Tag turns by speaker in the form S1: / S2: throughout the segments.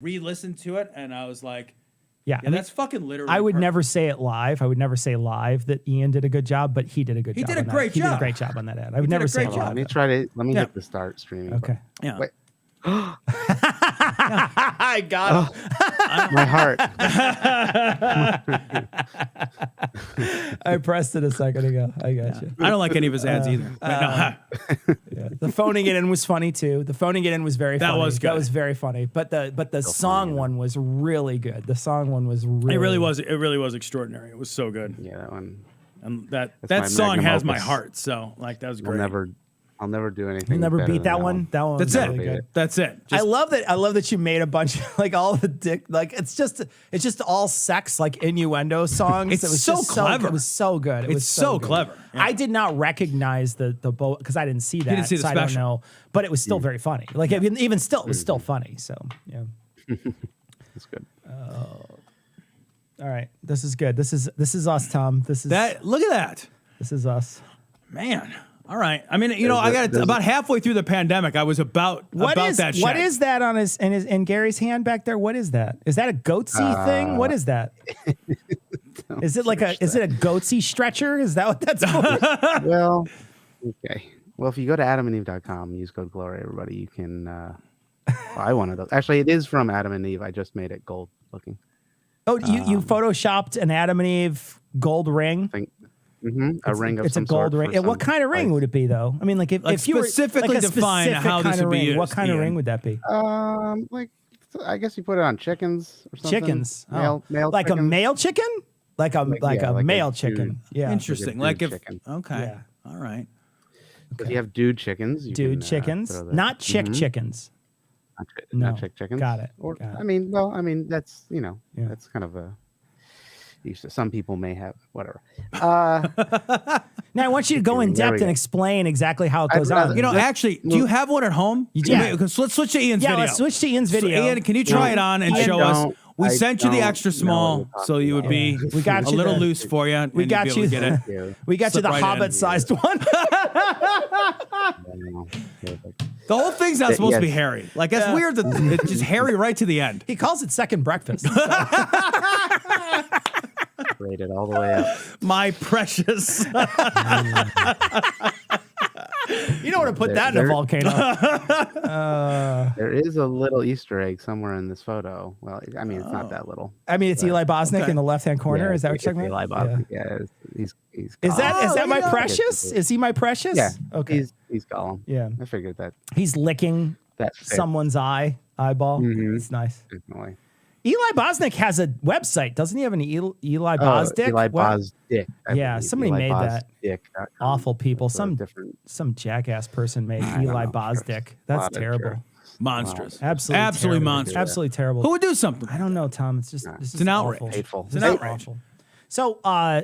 S1: re-listened to it, and I was like,
S2: yeah,
S1: that's fucking literally.
S2: I would never say it live. I would never say live that Ian did a good job, but he did a good job. He did a great job on that ad. I would never say it live.
S3: Let me hit the start streaming.
S2: Okay.
S3: Yeah. Wait.
S2: I got him.
S3: My heart.
S2: I pressed it a second ago. I got you.
S1: I don't like any of his ads either.
S2: The phoning it in was funny too. The phoning it in was very funny.
S1: That was good.
S2: That was very funny. But the song one was really good. The song one was really.
S1: It really was. It really was extraordinary. It was so good.
S3: Yeah, that one.
S1: And that song has my heart. So like that was great.
S3: I'll never do anything.
S2: You'll never beat that one. That one.
S1: That's
S2: was
S1: it.
S2: really good.
S1: That's it.
S2: I love that. I love that you made a bunch of like all the dick. Like it's just all sex like innuendo songs.
S1: It's
S2: it was
S1: so
S2: just
S1: clever.
S2: It was so good. It was
S1: so
S2: good.
S1: clever. Yeah.
S2: I did not recognize the boat because I didn't see that.
S1: You didn't see the
S2: so
S1: special.
S2: I don't know. But it was still very funny. Like even still, it was still funny. So yeah.
S3: That's good.
S2: All right. This is good. This is us, Tom. This is
S1: that. Look at that.
S2: This is us.
S1: Man. All right. I mean, I got about halfway through the pandemic. I was about that shit.
S2: What is that on in Gary's hand back there? What is that? Is that a goatsy thing? What is that? Is it a goatsy stretcher? Is that what that's for?
S3: Well, okay. Well, if you go to adamandeve.com and use code Glory, everybody, you can buy one of those. Actually, it is from Adam and Eve. I just made it gold looking.
S2: Oh, you photoshopped an Adam and Eve gold ring?
S3: A ring of
S2: it's
S3: some
S2: a gold
S3: sort
S2: ring. What kind of ring would it be, though? I mean, like if you were
S1: specifically define how this would be used.
S2: What kind of ring would that be?
S3: Like I guess you put it on chickens or something.
S2: Chickens,
S3: male
S2: like
S3: chickens.
S2: a male chicken, like a male chicken. Yeah,
S1: interesting.
S3: Like
S1: if
S3: chicken.
S1: Okay,
S2: yeah.
S1: All right.
S3: Okay. If you have dude chickens,
S2: chickens, not chick chickens.
S3: Not chick chickens.
S2: Got it.
S3: Or
S2: Got it.
S3: I mean, that's that's kind of a. Some people may have whatever.
S2: Now I want you to go in depth and explain exactly how it goes on.
S1: Actually, do you have one at home?
S2: Yeah.
S1: Let's switch to Ian's video.
S2: Yeah, let's switch to Ian's video.
S1: So, Ian, can you try it on and show us? We sent you the extra small, so you would be a little loose for you.
S2: We got you.
S1: Get it.
S2: We got you the Hobbit-sized one.
S1: The whole thing's not supposed to be hairy. Like that's weird that it's just hairy right to the end.
S2: He calls it second breakfast.
S3: Rated all the way up.
S1: My precious.
S2: You don't want to put that in a volcano.
S3: There is a little Easter egg somewhere in this photo. Well, I mean, it's not that little.
S2: I mean, it's Eli Bosnick in the left-hand corner. Is that what you're talking about?
S3: Eli Bosnick. Yeah, he's
S2: is that my precious? Is he my precious?
S3: Yeah.
S2: Okay.
S3: He's Gollum.
S2: Yeah.
S3: I figured that.
S2: He's licking someone's eyeball. It's nice.
S3: Definitely.
S2: Eli Bosnick has a website, doesn't he? Have an Eli Bosdick?
S3: Eli Bosdick.
S2: Yeah, somebody made that. Awful people. Some jackass person made Eli Bosdick. That's terrible.
S1: Monstrous.
S2: Absolutely
S1: monstrous.
S2: Absolutely terrible.
S1: Who would do something?
S2: I don't know, Tom. It's just
S1: it's an outrage.
S3: Hateful.
S2: It's an outrage. So,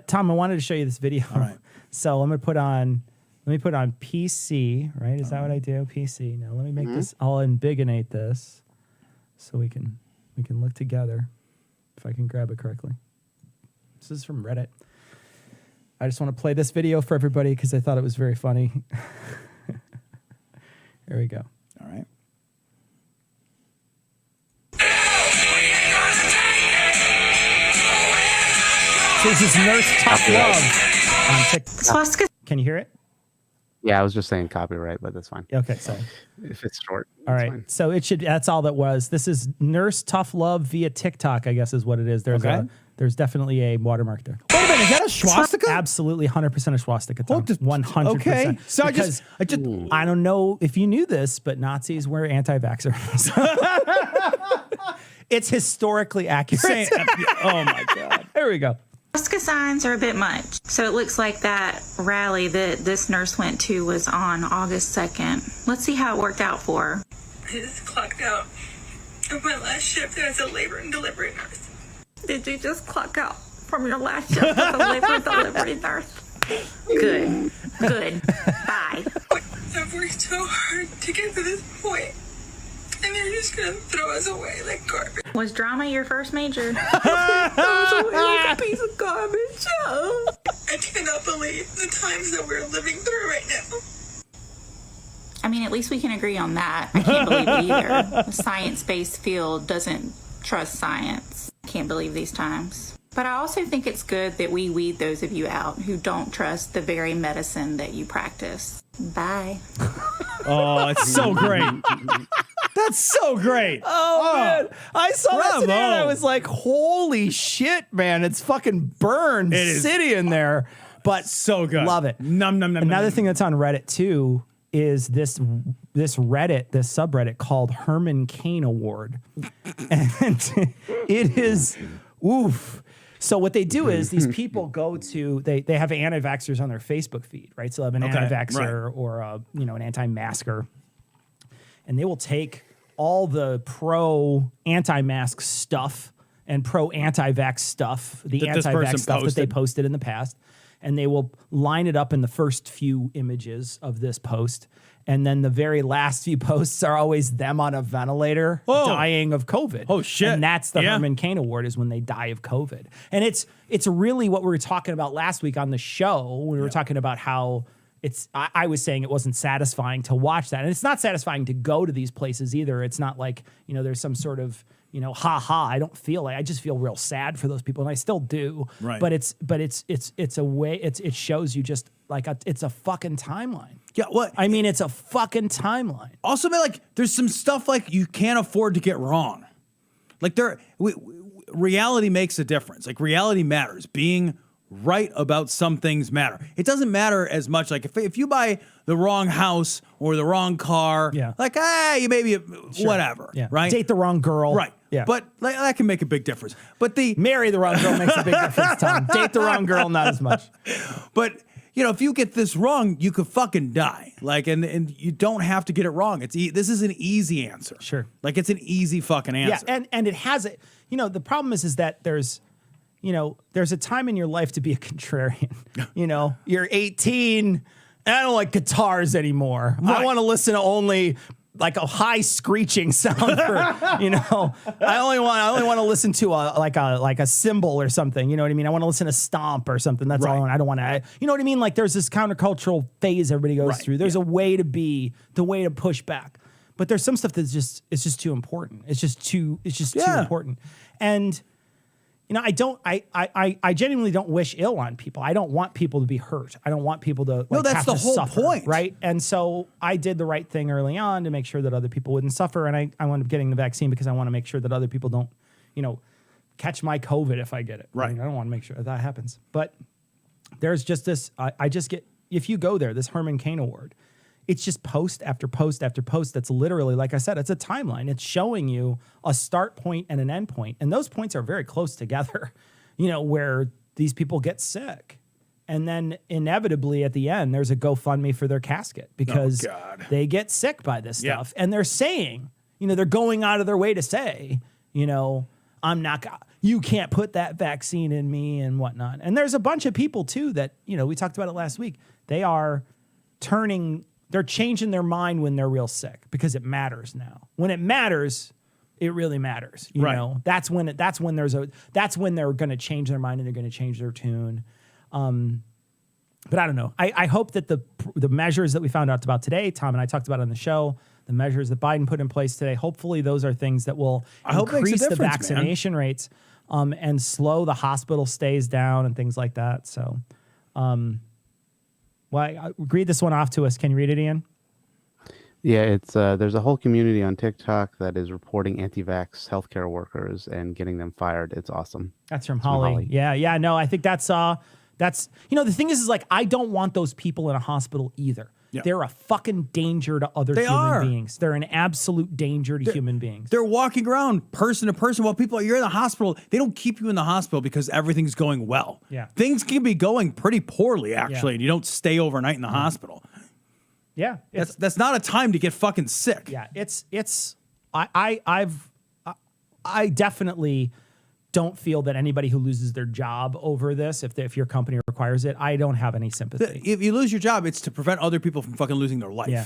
S2: Tom, I wanted to show you this video.
S1: All right.
S2: So let me put on PC. Right? Is that what I do? PC. Now let me make this. I'll ambigonate this so we can look together if I can grab it correctly. This is from Reddit. I just want to play this video for everybody because I thought it was very funny. Here we go.
S1: All right.
S2: So this is Nurse Tough Love on TikTok. Can you hear it?
S3: Yeah, I was just saying copyright, but that's fine.
S2: Okay, sorry.
S3: If it's short.
S2: All right.
S3: Fine.
S2: So that's all that was. This is Nurse Tough Love via TikTok, I guess is what it is. There's definitely a watermark there.
S1: Wait a minute, is that a swastika?
S2: Absolutely 100% a swastika, Tom. 100%.
S1: Okay. So
S2: I don't know if you knew this, but Nazis were anti-vaxxers. It's historically accurate.
S1: Oh my God.
S2: There we go.
S4: Swastika signs are a bit much. So it looks like that rally that this nurse went to was on August 2nd. Let's see how it worked out for her.
S5: I just clocked out of my last shift as a labor and delivery nurse.
S4: Did you just clock out from your last shift as a labor and delivery nurse? Good. Bye.
S5: I've worked so hard to get to this point, and they're just gonna throw us away like garbage.
S4: Was drama your first major? Throw us away like a piece of garbage.
S5: I cannot believe the times that we're living through right now.
S4: I mean, at least we can agree on that. I can't believe it either. The science-based field doesn't trust science. Can't believe these times. But I also think it's good that we weed those of you out who don't trust the very medicine that you practice. Bye.
S1: Oh, it's so great. That's so great.
S2: Oh, man. I saw that today and I
S1: bravo.
S2: was like, holy shit, man. It's fucking burned
S1: It is.
S2: city in there. But
S1: So good.
S2: love it.
S1: Num, num, num,
S2: Another
S1: num.
S2: thing that's on Reddit too is this subreddit called Herman Cain Award. And it is oof. So what they do is these people go to they have anti-vaxxers on their Facebook feed, right? So they'll have an
S1: Okay,
S2: anti-vaxxer or an anti-masker, and they will take all the pro anti-mask stuff and pro anti-vax stuff, the
S1: That this
S2: anti-vax
S1: person
S2: stuff that they
S1: posted.
S2: posted in the past, and they will line it up in the first few images of this post. And then the very last few posts are always them on a ventilator dying of COVID.
S1: Oh, shit.
S2: And that's the
S1: Yeah.
S2: Herman Cain Award, is when they die of COVID. And it's really what we were talking about last week on the show. We were talking about how I was saying it wasn't satisfying to watch that. And it's not satisfying to go to these places either. It's not like, there's some sort of, I don't feel like, I just feel real sad for those people. And I still do.
S1: Right.
S2: But it's a way, it shows you just like, it's a fucking timeline.
S1: Yeah, what?
S2: I mean, it's a fucking timeline.
S1: Also, man, like, there's some stuff like you can't afford to get wrong. Like, reality makes a difference. Like, reality matters. Being right about some things matter. It doesn't matter as much. Like, if you buy the wrong house or the wrong car, like, you maybe whatever, right?
S2: Date the wrong girl.
S1: Right.
S2: Yeah.
S1: But like, that can make a big difference. But
S2: marry the wrong girl makes a big difference, Tom. Date the wrong girl, not as much.
S1: But if you get this wrong, you could fucking die. Like, and you don't have to get it wrong. This is an easy answer.
S2: Sure.
S1: Like, it's an easy fucking answer.
S2: Yeah, and it has it. The problem is that there's a time in your life to be a contrarian. You're 18, and I don't like guitars anymore.
S1: Right.
S2: I want to listen to only like a high screeching sound for, I only want to listen to a cymbal or something. You know what I mean? I want to listen to stomp or something. That's all. I don't want to, you know what I mean? Like, there's this countercultural phase everybody goes through. There's a way to be, the way to push back. But there's some stuff that's just too important. It's just too important. And I genuinely don't wish ill on people. I don't want people to be hurt. I don't want people to
S1: that's
S2: have
S1: the
S2: to
S1: whole
S2: suffer,
S1: point.
S2: right? And so I did the right thing early on to make sure that other people wouldn't suffer. And I wound up getting the vaccine because I want to make sure that other people don't, catch my COVID if I get it.
S1: Right.
S2: I don't want to make sure that happens. But there's just this, if you go there, this Herman Cain Award, it's just post after post after post. That's literally, like I said, it's a timeline. It's showing you a start point and an end point. And those points are very close together, where these people get sick. And then inevitably at the end, there's a GoFundMe for their casket because they get sick by this stuff. And they're saying, they're going out of their way to say, you can't put that vaccine in me and whatnot. And there's a bunch of people too that, we talked about it last week. They're changing their mind when they're real sick because it matters now. When it matters, it really matters. You know, that's when they're going to change their mind and they're going to change their tune. But I don't know. I hope that the measures that we found out about today, Tom and I talked about on the show, the measures that Biden put in place today, hopefully those are things that will increase the vaccination rates and slow the hospital stays down and things like that. So, read this one off to us. Can you read it, Ian?
S3: Yeah, it's there's a whole community on TikTok that is reporting anti-vax healthcare workers and getting them fired. It's awesome.
S2: That's from Holly. Yeah. No, I think that's the thing is like, I don't want those people in a hospital either. Yeah. They're a fucking danger to other human beings. They're an absolute danger to human beings.
S1: They're walking around person to person while you're in the hospital. They don't keep you in the hospital because everything's going well.
S2: Yeah.
S1: Things can be going pretty poorly, actually, and you don't stay overnight in the hospital.
S2: Yeah.
S1: That's not a time to get fucking sick.
S2: Yeah. I definitely don't feel that anybody who loses their job over this, if your company requires it, I don't have any sympathy.
S1: If you lose your job, it's to prevent other people from fucking losing their life.
S2: Yeah.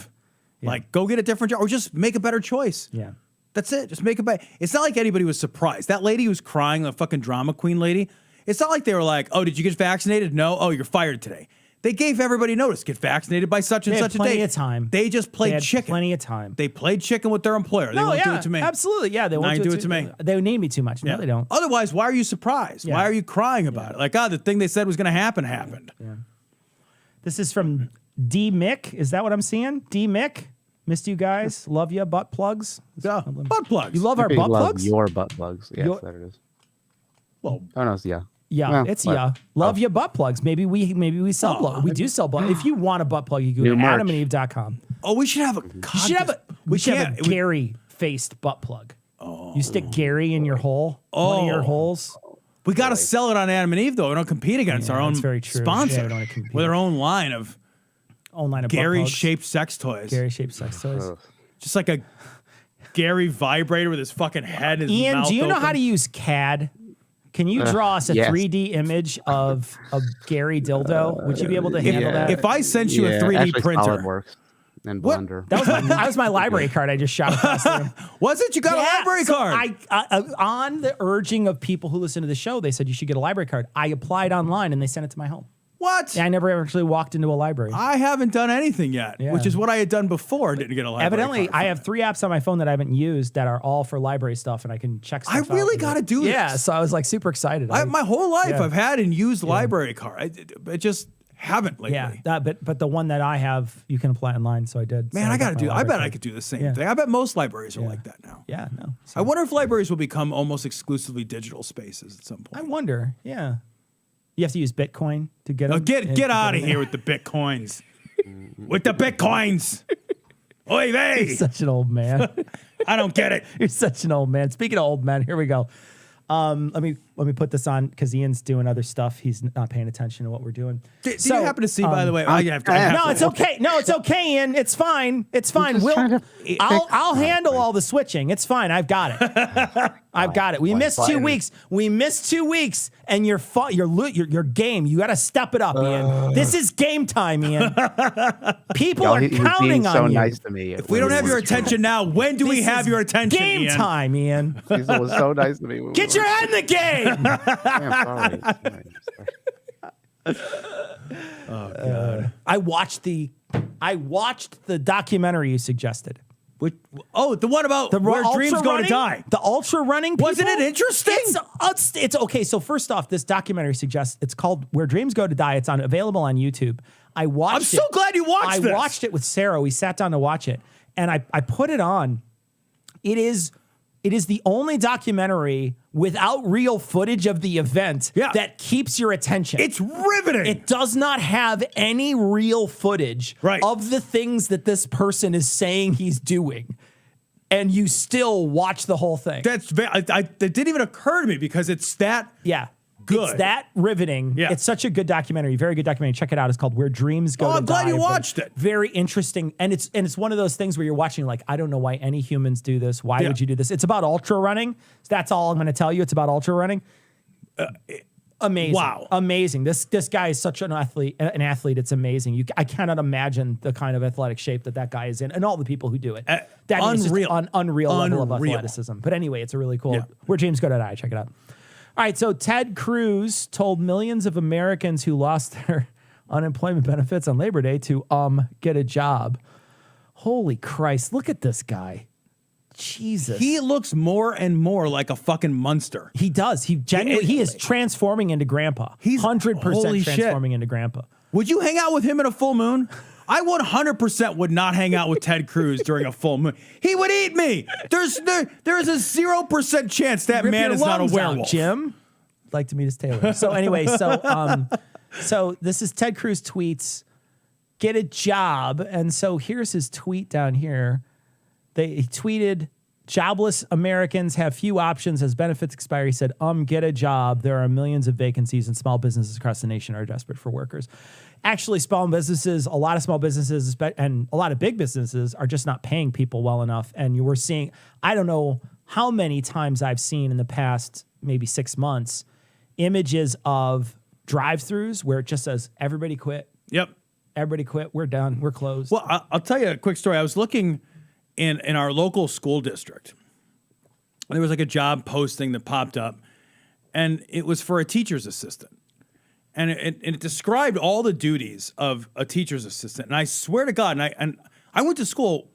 S1: Like, go get a different job or just make a better choice.
S2: Yeah.
S1: That's it. Just make a better. It's not like anybody was surprised. That lady who was crying, the fucking drama queen lady, it's not like they were like, oh, did you get vaccinated? No. Oh, you're fired today. They gave everybody notice. Get vaccinated by such and
S2: They had
S1: such a
S2: plenty
S1: date.
S2: of time.
S1: They just played
S2: They had
S1: chicken.
S2: plenty of time.
S1: They played chicken with their employer. They won't do it to me.
S2: Absolutely. Yeah, they
S1: Now
S2: won't
S1: you do it to me.
S2: They need me too much. No,
S1: Yeah.
S2: they don't.
S1: Otherwise, why are you surprised?
S2: Yeah.
S1: Why are you crying about it? Like, the thing they said was going to happen happened.
S2: Yeah. This is from D. Mick. Is that what I'm seeing? D. Mick? Missed you guys. Love ya, butt plugs.
S1: Yeah. Butt plugs.
S2: You love our
S3: We
S2: butt
S3: love
S2: plugs?
S3: your butt plugs. Yes,
S2: Your-
S3: that it is.
S1: Well,
S3: Oh no, it's yeah.
S2: Yeah,
S3: Well,
S2: it's
S3: but-
S2: yeah. Love your butt plugs. Maybe we sell butt. We do sell butt. If you want a butt plug, you go
S3: New
S2: to
S3: merch.
S2: adamandeve.com.
S1: we should have a
S2: You should have a we should have a Gary faced butt plug. Oh. You stick Gary in your hole. One of your holes.
S1: We got to sell it on Adam and Eve, though. We don't compete against our own
S2: that's very true.
S1: sponsor.
S2: Yeah, we don't wanna compete.
S1: with our own line of
S2: Online of butt plugs.
S1: Gary-shaped sex toys.
S2: Gary shaped sex toys.
S3: Ugh.
S1: Just like a Gary vibrator with his fucking head and his
S2: Ian,
S1: mouth
S2: do you know
S1: open.
S2: how to use CAD? Can you draw us a
S3: yes.
S2: 3D image of a Gary dildo? Would you be able to handle that?
S1: If I sent you a
S3: Yeah,
S1: 3D
S3: actually,
S1: printer,
S3: SolidWorks and
S1: What?
S3: Blender.
S2: that was my library card I just shot across the room.
S1: was it? You got a library
S2: so
S1: card.
S2: on the urging of people who listen to the show, they said you should get a library card. I applied online and they sent it to my home.
S1: What?
S2: Yeah, I never actually walked into a library.
S1: I haven't done anything yet,
S2: Yeah.
S1: which is what I had done before. Didn't get a library
S2: Evidently,
S1: card.
S2: I have 3 apps on my phone that I haven't used that are all for library stuff, and I can check stuff out.
S1: I really
S2: with
S1: got to
S2: it.
S1: do this.
S2: Yeah, so I was like super excited.
S1: My whole life,
S2: Yeah.
S1: I've had and used library card. I just haven't lately.
S2: yeah, but the one that I have, you can apply online, so I did.
S1: Man,
S2: So
S1: I got to
S2: my
S1: do. I
S2: library
S1: bet I
S2: card.
S1: could do the same
S2: Yeah.
S1: thing. I bet most libraries are like that now.
S2: Yeah, no.
S1: I wonder if libraries will become almost exclusively digital spaces at some
S2: I
S1: point.
S2: wonder. Yeah, you have to use Bitcoin to get them.
S1: Get out of here with the bitcoins. With the bitcoins. Oy vey.
S2: You're such an old man.
S1: I don't get it.
S2: You're such an old man. Speaking of old men, here we go. Let me put this on because Ian's doing other stuff. He's not paying attention to what we're doing.
S1: Did you happen to see, by the way?
S3: I
S1: have
S2: No,
S1: to-
S2: it's okay. No, it's okay, Ian. It's fine. It's fine.
S3: just trying to
S2: I'll
S3: fix
S2: handle all the switching. It's fine. I've got it. I've got it. We missed 2 weeks. We missed 2 weeks, and you're game. You got to step it up, Ian. This is game time, Ian. People are
S3: He was
S2: counting
S3: being
S2: on
S3: so
S2: you.
S3: nice to me.
S1: If we don't have your attention now, when do we
S2: This
S1: have
S2: is
S1: your attention?
S2: Game
S1: Ian?
S2: time, Ian.
S3: Cecil was so nice to me. when we
S2: Get your
S3: were-
S2: head in the game.
S3: I'm sorry.
S2: I watched the documentary you suggested.
S1: The one about where
S2: ultra
S1: dreams go to
S2: running?
S1: die.
S2: The ultra running.
S1: Wasn't
S2: people?
S1: it interesting?
S2: It's okay. So first off, this documentary suggests it's called "Where Dreams Go to Die." It's available on YouTube. I watched.
S1: I'm so glad you watched this.
S2: I watched it with Sarah. We sat down to watch it, and I put it on. It is the only documentary without real footage of the event that keeps your attention.
S1: It's riveting.
S2: It does not have any real footage of the things that this person is saying he's doing. And you still watch the whole thing.
S1: That didn't even occur to me because it's that good.
S2: It's that riveting.
S1: Yeah.
S2: It's such a good documentary. Very good documentary. Check it out. It's called Where Dreams Go to Die.
S1: I'm glad you
S2: but
S1: watched it.
S2: Very interesting. And it's one of those things where you're watching like, I don't know why any humans do this. Why would you do this? It's about ultra running. That's all I'm going to tell you. It's about ultra running. Amazing. Wow. Amazing. This guy is such an athlete. It's amazing. I cannot imagine the kind of athletic shape that guy is in and all the people who do it. That is just an unreal level of athleticism. But anyway, it's a really cool, Where Dreams Go to Die. Check it out. All right, so Ted Cruz told millions of Americans who lost their unemployment benefits on Labor Day to get a job. Holy Christ, look at this guy. Jesus.
S1: He looks more and more like a fucking monster.
S2: He does. He is transforming into grandpa. He's 100% transforming into grandpa.
S1: Would you hang out with him in a full moon? I 100% would not hang out with Ted Cruz during a full moon. He would eat me. There's a 0% chance that
S2: Rip
S1: man
S2: your
S1: is not a
S2: lungs out,
S1: werewolf.
S2: Jim. I'd like to meet his tailor. So anyway, so this is Ted Cruz tweets, get a job. And so here's his tweet down here. He tweeted, jobless Americans have few options as benefits expire. He said, get a job. There are millions of vacancies and small businesses across the nation are desperate for workers. Actually, a lot of small businesses and a lot of big businesses are just not paying people well enough. And you were seeing, I don't know how many times I've seen in the past maybe 6 months, images of drive-thrus where it just says, everybody quit.
S1: Yep.
S2: Everybody quit. We're done. We're closed.
S1: Well, I'll tell you a quick story. I was looking in our local school district. There was like a job posting that popped up, and it was for a teacher's assistant. and it described all the duties of a teacher's assistant. And I swear to God, and I went to school.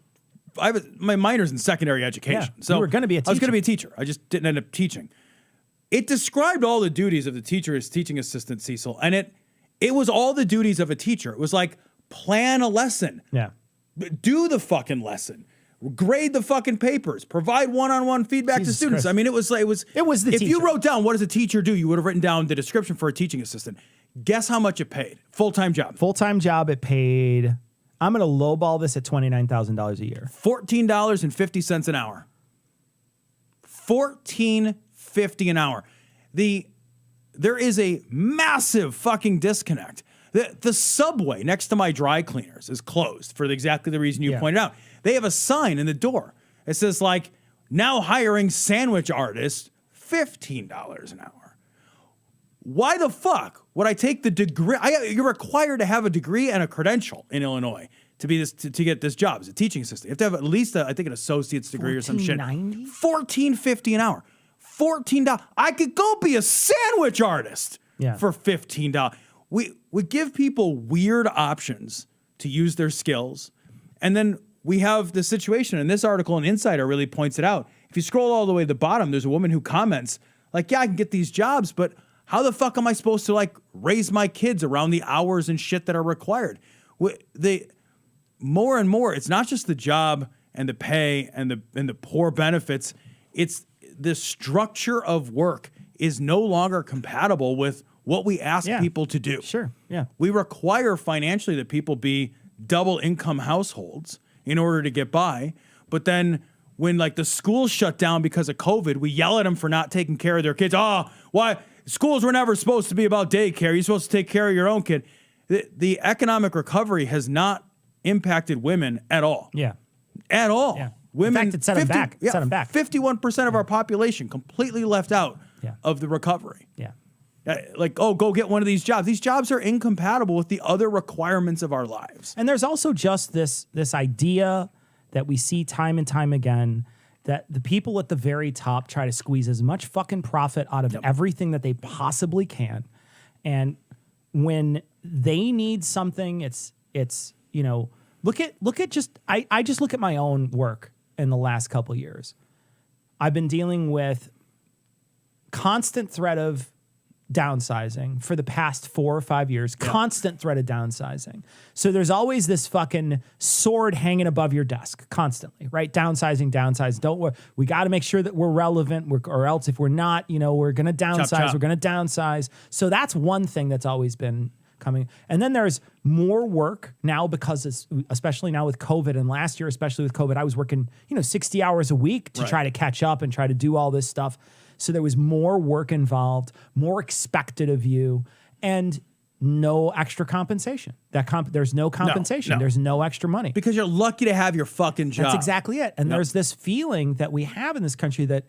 S1: My minor's in secondary education, so
S2: you were going to be a teacher.
S1: I was going to be a teacher. I just didn't end up teaching. It described all the duties of the teacher as teaching assistant, Cecil, and it was all the duties of a teacher. It was like plan a lesson, do the fucking lesson, grade the fucking papers, provide one-on-one feedback
S2: Jesus
S1: to students.
S2: Christ.
S1: I mean, it was the
S2: If
S1: teacher. You wrote down what does a teacher do, you would have written down the description for a teaching assistant. Guess how much it paid? Full-time job.
S2: Full-time job, it paid, I'm going to lowball this at $29,000 a year.
S1: $14.50 an hour. $14.50 an hour. There is a massive fucking disconnect. The subway next to my dry cleaners is closed for exactly the reason you pointed out. They have a sign in the door. It says like, now hiring sandwich artists, $15 an hour. Why the fuck would I take the degree? You're required to have a degree and a credential in Illinois to get this job as a teaching assistant. You have to have at least I think an associate's degree or some shit. $14.50 an hour. $14. I could go be a sandwich artist for $15. We give people weird options to use their skills, and then we have the situation. And this article in Insider really points it out. If you scroll all the way to the bottom, there's a woman who comments like, "Yeah, I can get these jobs, but how the fuck am I supposed to like raise my kids around the hours and shit that are required?" More and more, it's not just the job and the pay and the poor benefits. It's the structure of work is no longer compatible with what we ask people to do.
S2: Sure, yeah.
S1: We require financially that people be double income households in order to get by. But then when like the schools shut down because of COVID, we yell at them for not taking care of their kids. Oh, why? Schools were never supposed to be about daycare. You're supposed to take care of your own kid. The economic recovery has not impacted women at all.
S2: Yeah.
S1: At all.
S2: Yeah.
S1: Women,
S2: in fact, it set them back. Set them back.
S1: 51% of our population completely left out of the recovery.
S2: Yeah.
S1: Like, oh, go get one of these jobs. These jobs are incompatible with the other requirements of our lives.
S2: And there's also just this idea that we see time and time again that the people at the very top try to squeeze as much fucking profit out of everything that they possibly can. And when they need something, it's you know, look at just I just look at my own work in the last couple years. I've been dealing with constant threat of downsizing for the past 4 or 5 years, constant threat of downsizing. So there's always this fucking sword hanging above your desk constantly, right? Downsizing. Don't worry. We got to make sure that we're relevant or else if we're not, you know, we're going to downsize.
S1: Chop.
S2: We're going to downsize. So that's one thing that's always been coming. And then there's more work now because especially now with COVID and last year, especially with COVID, I was working, 60 hours a week to try to catch up and try to do all this stuff. So there was more work involved, more expected of you, and no extra compensation. There's no compensation.
S1: No.
S2: There's no extra money.
S1: Because you're lucky to have your fucking job.
S2: That's exactly it. And there's this feeling that we have in this country that,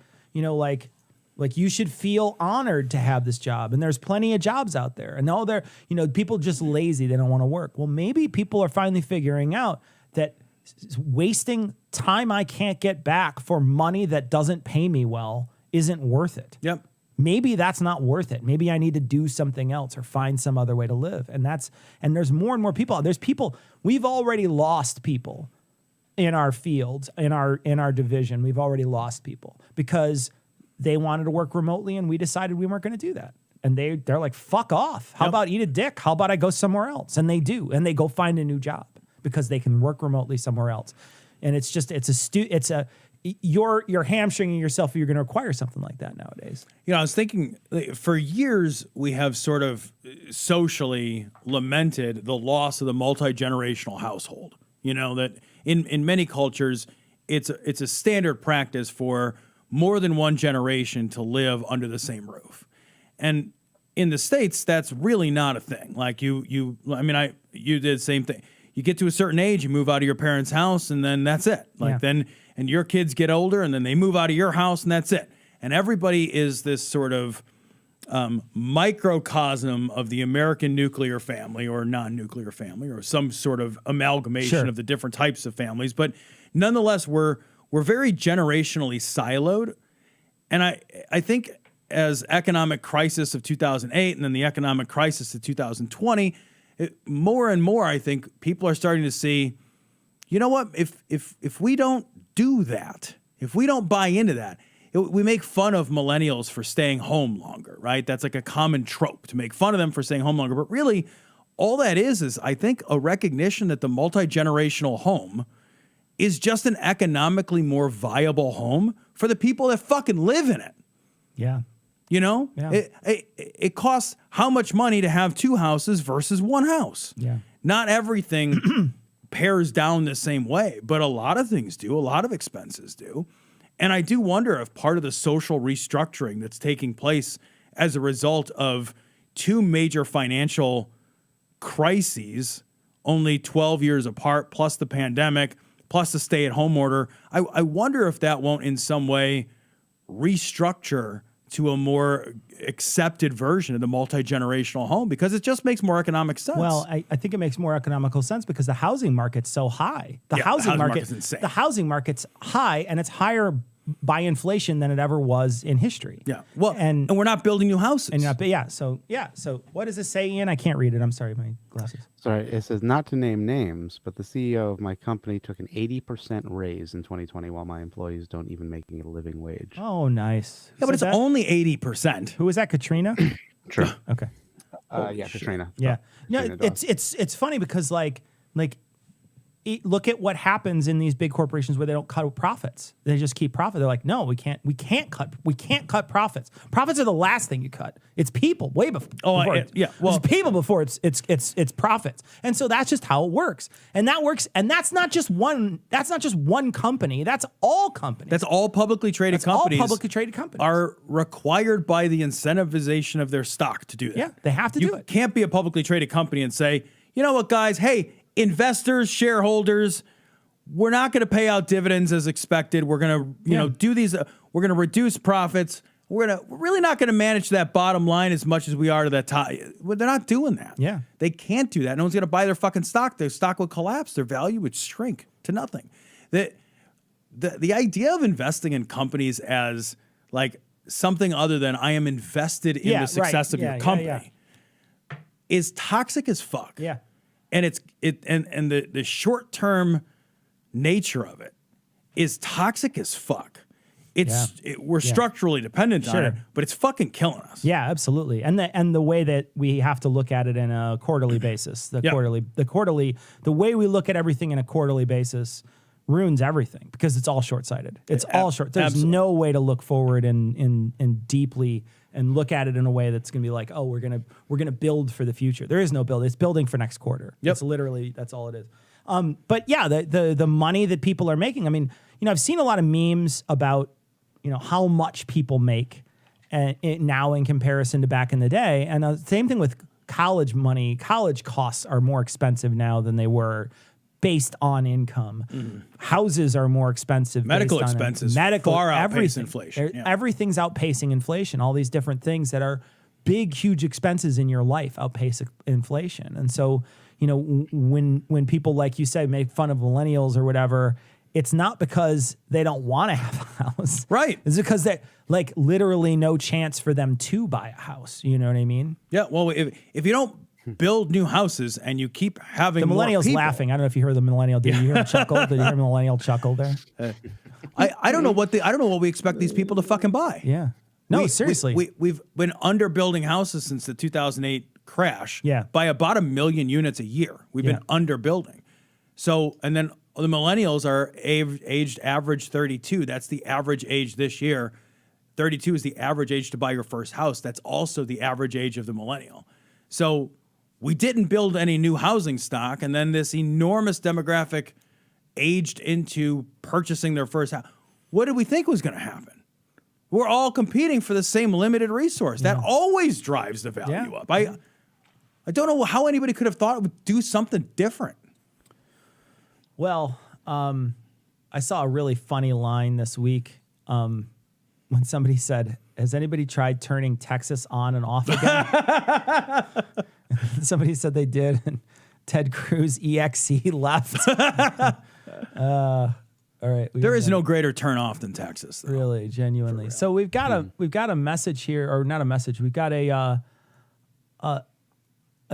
S2: like you should feel honored to have this job. And there's plenty of jobs out there. And they're, people just lazy. They don't want to work. Well, maybe people are finally figuring out that wasting time I can't get back for money that doesn't pay me well isn't worth it.
S1: Yep.
S2: Maybe that's not worth it. Maybe I need to do something else or find some other way to live. And there's more and more people. We've already lost people in our fields, in our division. We've already lost people because they wanted to work remotely and we decided we weren't going to do that. And they're like, fuck off. How about eat a dick? How about I go somewhere else? And they do. And they go find a new job because they can work remotely somewhere else. And you're hamstringing yourself if you're going to require something like that nowadays.
S1: I was thinking for years we have sort of socially lamented the loss of the multi-generational household. That in many cultures it's a standard practice for more than one generation to live under the same roof. And in the States, that's really not a thing. Like you did the same thing. You get to a certain age, you move out of your parents' house, and then that's it. And your kids get older, and then they move out of your house, and that's it. And everybody is this sort of microcosm of the American nuclear family or non-nuclear family or some sort of amalgamation of the different types of families. But nonetheless, we're very generationally siloed. And I think as economic crisis of 2008 and then the economic crisis of 2020, more and more, I think people are starting to see, you know what, if we don't do that, if we don't buy into that, we make fun of millennials for staying home longer, right? That's like a common trope, to make fun of them for staying home longer. But really, all that is I think a recognition that the multi-generational home is just an economically more viable home for the people that fucking live in it.
S2: Yeah.
S1: You know,
S2: Yeah.
S1: it costs how much money to have two houses versus one house.
S2: Yeah.
S1: Not everything pairs down the same way, but a lot of things do. A lot of expenses do. And I do wonder if part of the social restructuring that's taking place as a result of two major financial crises, only 12 years apart, plus the pandemic, plus the stay-at-home order, I wonder if that won't in some way restructure to a more accepted version of the multi-generational home, because it just makes more economic sense.
S2: Well, I think it makes more economical sense because the housing market's so high. The housing
S1: market's insane.
S2: The housing market's high, and it's higher by inflation than it ever was in history.
S1: Yeah. Well,
S2: and
S1: we're not building new houses.
S2: And So what does it say, Ian? I can't read it. I'm sorry, my glasses.
S3: Sorry, it says not to name names, but the CEO of my company took an 80% raise in 2020 while my employees don't even make a living wage.
S2: Oh, nice.
S1: Yeah, but it's only 80%.
S2: Who was that? Katrina?
S3: True.
S2: Okay.
S3: Yeah, Katrina.
S2: Yeah. No,
S3: Katrina
S2: it's funny because look at what happens in these big corporations where they don't cut profits. They just keep profit. They're like, no, we can't cut profits. Profits are the last thing you cut. It's people way before. It's people before it's profits. And so that's just how it works. And that works. And that's not just one company. That's all companies.
S1: That's all publicly traded companies.
S2: All publicly traded companies
S1: are required by the incentivization of their stock to do that.
S2: Yeah, they have to do it.
S1: You can't be a publicly traded company and say, you know what, guys, hey, investors, shareholders, we're not going to pay out dividends as expected. We're going to, do these. We're going to reduce profits. We're really not going to manage that bottom line as much as we are to that top. Well, they're not doing that.
S2: Yeah.
S1: They can't do that. No one's going to buy their fucking stock. Their stock would collapse. Their value would shrink to nothing. The idea of investing in companies as like something other than I am invested in the success of your company is toxic as fuck.
S2: Yeah.
S1: And the short-term nature of it is toxic as fuck. We're structurally dependent on it, but it's fucking killing us.
S2: Yeah, absolutely. And the way that we have to look at it in a quarterly basis, the way we look at everything in a quarterly basis ruins everything because it's all short-sighted. It's all short. There's no way to look forward and deeply and look at it in a way that's going to be like, oh, we're gonna build for the future. There is no build. It's building for next quarter. Yep. It's literally, that's all it is. But yeah, the money that people are making. I mean, I've seen a lot of memes about, how much people make now in comparison to back in the day. And same thing with college money. College costs are more expensive now than they were based on income. Mm-hmm. Houses are more expensive.
S1: Medical expenses far outpace inflation.
S2: Everything's outpacing inflation. All these different things that are big, huge expenses in your life outpace inflation. And so, when people, like you say, make fun of millennials or whatever, it's not because they don't want to have a house.
S1: Right.
S2: It's because they literally no chance for them to buy a house. You know what I mean?
S1: Yeah. Well, if you don't build new houses and you keep having
S2: the millennials laughing. I don't know if you heard the millennial. Did you hear him chuckle? Did you hear the millennial chuckle there?
S1: I don't know what we expect these people to fucking buy.
S2: Yeah. No, seriously.
S1: We've been underbuilding houses since the 2008 crash.
S2: Yeah.
S1: By about 1 million units a year. We've been underbuilding. So, and then the millennials are aged average 32. That's the average age this year. 32 is the average age to buy your first house. That's also the average age of the millennial. So we didn't build any new housing stock, and then this enormous demographic aged into purchasing their first house. What did we think was going to happen? We're all competing for the same limited resource. That always drives the value up. I don't know how anybody could have thought it would do something different.
S2: Well, I saw a really funny line this week when somebody said, has anybody tried turning Texas on and off again? Somebody said they did, and Ted Cruz EXE left. All right.
S1: There is no greater turnoff than Texas, though.
S2: Really, genuinely. So we've got a message here, or not a message. We've got a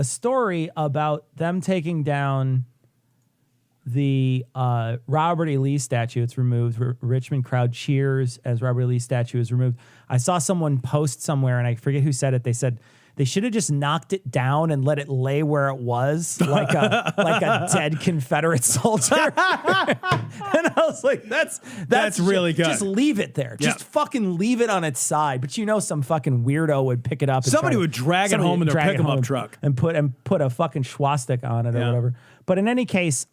S2: story about them taking down the Robert E. Lee statue. It's removed. Richmond crowd cheers as Robert E. Lee statue is removed. I saw someone post somewhere, and I forget who said it. They said they should have just knocked it down and let it lay where it was, like a dead Confederate soldier. And I was like, that's
S1: really good.
S2: Just leave it there.
S1: Yeah.
S2: Just fucking leave it on its side. But some fucking weirdo would pick it up. And
S1: Somebody would drag it home in their pick-em-up truck
S2: and put a fucking swastika on it or whatever. But in any case,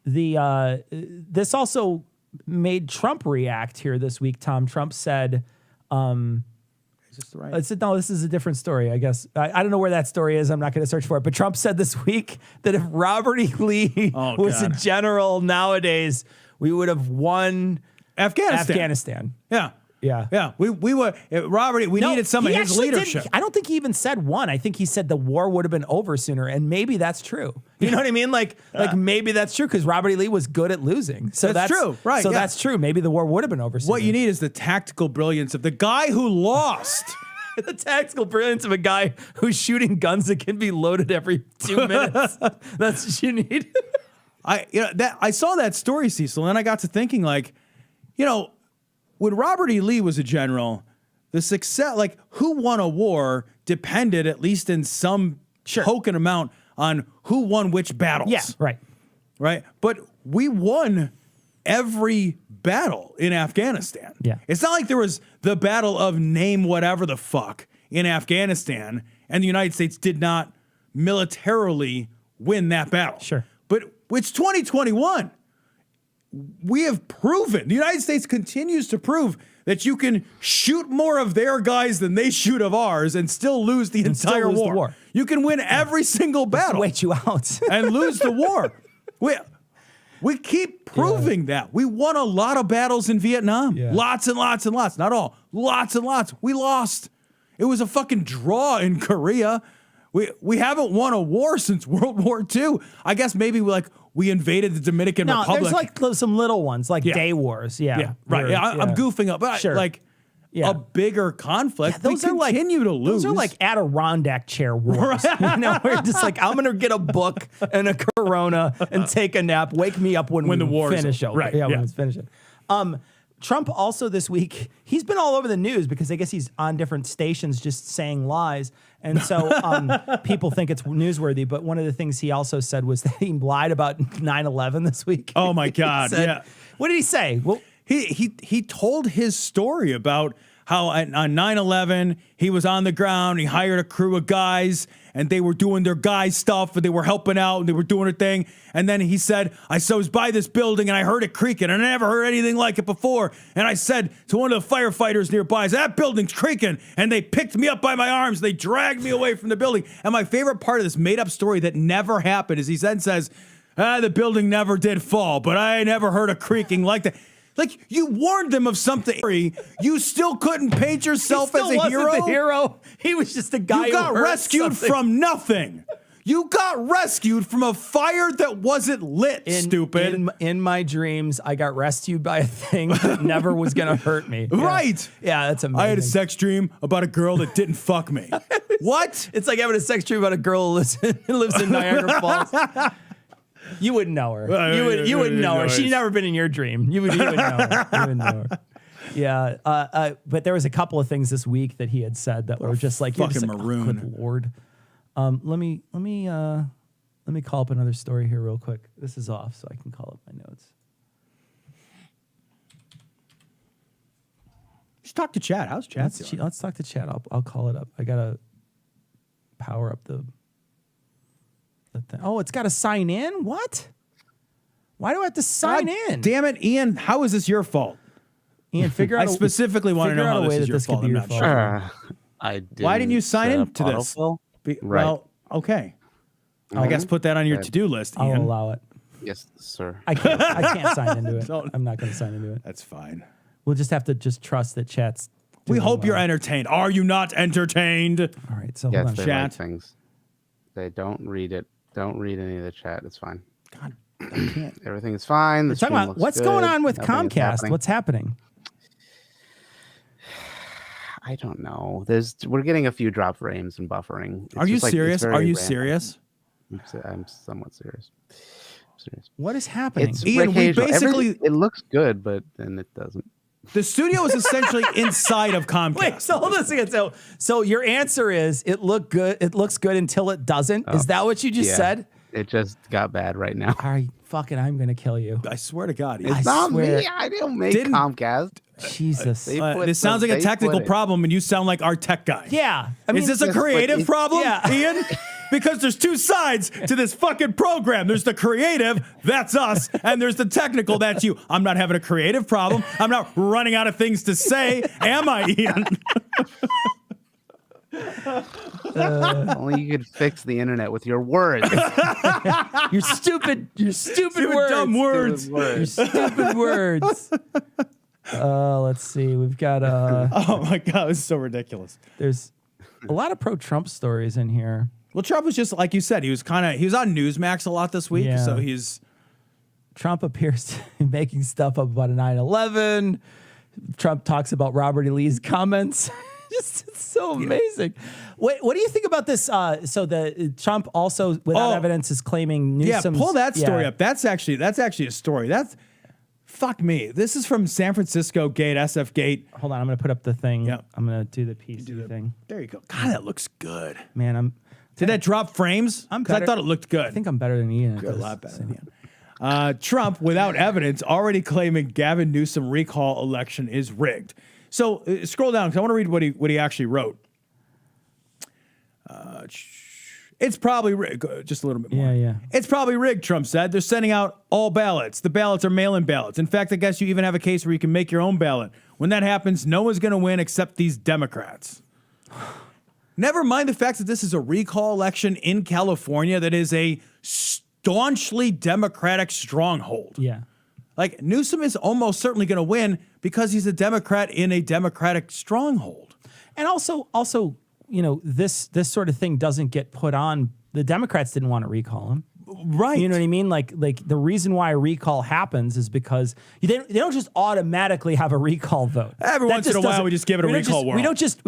S2: this also made Trump react here this week. Tom Trump said,
S1: Is this the right?
S2: no, this is a different story, I guess. I don't know where that story is. I'm not going to search for it. But Trump said this week that if Robert E. Lee was a general nowadays, we would have won Afghanistan.
S1: Yeah.
S2: Yeah.
S1: Yeah. We were, Robert, we needed some of his leadership.
S2: I don't think he even said one. I think he said the war would have been over sooner. And maybe that's true. You know what I mean? Like maybe that's true because Robert E. Lee was good at losing. So that's
S1: true. Right.
S2: So that's true. Maybe the war would have been over sooner.
S1: What you need is the tactical brilliance of the guy who lost.
S2: The tactical brilliance of a guy who's shooting guns that can be loaded every 2 minutes. That's what you need.
S1: I saw that story, Cecil, and I got to thinking, like, when Robert E. Lee was a general, the success, like, who won a war depended, at least in some token amount, on who won which battles.
S2: Yeah, right.
S1: Right? But we won every battle in Afghanistan.
S2: Yeah.
S1: It's not like there was the battle of name whatever the fuck in Afghanistan, and the United States did not militarily win that battle.
S2: Sure.
S1: But it's 2021. We have proven, the United States continues to prove that you can shoot more of their guys than they shoot of ours and still lose the entire
S2: lose the
S1: war.
S2: war.
S1: You can win every single battle.
S2: Wait you out.
S1: And lose the war. We keep proving that. We won a lot of battles in Vietnam.
S2: Yeah.
S1: Lots and lots and lots. Not all. Lots and lots. We lost. It was a fucking draw in Korea. We haven't won a war since World War II. I guess maybe we invaded the Dominican Republic.
S2: There's like some little ones, like day wars. Yeah.
S1: Right. I'm goofing up. But a bigger conflict,
S2: those
S1: we continue to lose.
S2: Those are like Adirondack chair wars. We're just like, I'm going to get a book and a Corona and take a nap. Wake me up when
S1: the war
S2: finish over.
S1: Right.
S2: Yeah, when it's finishing. Trump also this week, he's been all over the news because I guess he's on different stations just saying lies. And so people think it's newsworthy. But one of the things he also said was that he lied about 9/11 this week.
S1: Oh, my God.
S2: What did he say? Well,
S1: He told his story about how on 9/11 he was on the ground, he hired a crew of guys, and they were doing their guy stuff, and they were helping out, and they were doing their thing. And then he said, I was by this building, and I heard it creaking, and I never heard anything like it before. And I said to one of the firefighters nearby, that building's creaking. And they picked me up by my arms, they dragged me away from the building. And my favorite part of this made-up story that never happened is he then says, the building never did fall, but I never heard a creaking like that. Like, you warned them of something. You still couldn't paint yourself as a hero?
S2: The hero. He was just a guy
S1: who got rescued from nothing. You got rescued from a fire that wasn't lit, stupid.
S2: In my dreams, I got rescued by a thing that never was going to hurt me. Yeah.
S1: Right.
S2: Yeah, that's amazing.
S1: I had a sex dream about a girl that didn't fuck me. What?
S2: It's like having a sex dream about a girl who lives in Niagara Falls. You wouldn't know her. You wouldn't know her. She'd never been in your dream. You would know her. You wouldn't know her. Yeah. But there was a couple of things this week that he had said that were just like,
S1: fucking
S2: Oh,
S1: maroon.
S2: good Lord. Let me call up another story here real quick. This is off, so I can call up my notes.
S1: Just talk to chat. How's chat doing?
S2: Let's talk to chat. I'll call it up. I gotta power up the thing. Oh, it's got to sign in? What? Why do I have to sign in?
S1: Damn it, Ian. How is this your fault?
S2: Ian, figure out
S1: I specifically want to know how this is your fault. I'm not sure. Why didn't you sign into this?
S3: Right.
S1: Well, okay. I guess put that on your to-do list, Ian.
S2: I'll allow it.
S3: Yes, sir.
S2: I can't sign into it. I'm not going to sign into it.
S1: That's fine.
S2: We'll just have to trust that chat's
S1: We hope you're entertained. Are you not entertained?
S2: All right, so
S3: Yes,
S2: hold on.
S3: they
S1: Chat.
S3: like things. They don't read it. Don't read any of the chat. It's fine.
S1: God
S3: Everything is fine.
S2: We're talking about what's going on with Comcast. What's happening?
S3: I don't know. We're getting a few drop frames and buffering.
S1: Are you serious? Are you serious?
S3: I'm somewhat serious.
S2: What is happening?
S1: Ian, we basically
S3: it looks good, but then it doesn't.
S1: The studio is essentially inside of Comcast.
S2: Wait, so hold on a second. So your answer is it looks good until it doesn't. Is that what you just said?
S3: It just got bad right now.
S2: All right, I'm gonna kill you.
S1: I swear to God, Ian.
S3: It's not me. I didn't make Comcast.
S2: Jesus.
S1: This sounds like a technical problem, and you sound like our tech guy.
S2: Yeah. I mean,
S1: is this a creative problem, Ian? Because there's two sides to this fucking program. There's the creative, that's us, and there's the technical, that's you. I'm not having a creative problem. I'm not running out of things to say, am I, Ian?
S3: Only you could fix the internet with your words.
S2: Your stupid words.
S1: Dumb words.
S2: Your stupid words. Let's see. We've got
S1: oh my God, it's so ridiculous.
S2: There's a lot of pro-Trump stories in here.
S1: Well, Trump was just like you said. He was on Newsmax a lot this week, so
S2: Trump appears to be making stuff up about a 9/11. Trump talks about Robert E. Lee's comments. It's so amazing. What do you think about this? So the Trump also, without evidence, is claiming Newsom's...
S1: Yeah, pull that story up. That's actually a story. Fuck me. This is from San Francisco Gate, SF Gate.
S2: Hold on, I'm going to put up the thing.
S1: Yep.
S2: I'm going to do the PC thing.
S1: There you go. God, that looks good.
S2: Man,
S1: Did that drop frames?
S2: I'm
S1: Because I thought it looked good.
S2: I think I'm better than Ian.
S1: Good, a lot better than Ian. Trump, without evidence, already claiming Gavin Newsom recall election is rigged. So scroll down because I want to read what he actually wrote. It's probably rigged. Just a little bit more.
S2: Yeah.
S1: It's probably rigged, Trump said. They're sending out all ballots. The ballots are mail-in ballots. In fact, I guess you even have a case where you can make your own ballot. When that happens, no one's going to win except these Democrats. Never mind the fact that this is a recall election in California that is a staunchly Democratic stronghold.
S2: Yeah.
S1: Like, Newsom is almost certainly going to win because he's a Democrat in a Democratic stronghold.
S2: And also, this sort of thing doesn't get put on. The Democrats didn't want to recall him.
S1: Right.
S2: You know what I mean? Like the reason why a recall happens is because they don't just automatically have a recall vote.
S1: Every once in a while, we just give it a recall whirl.
S2: We don't just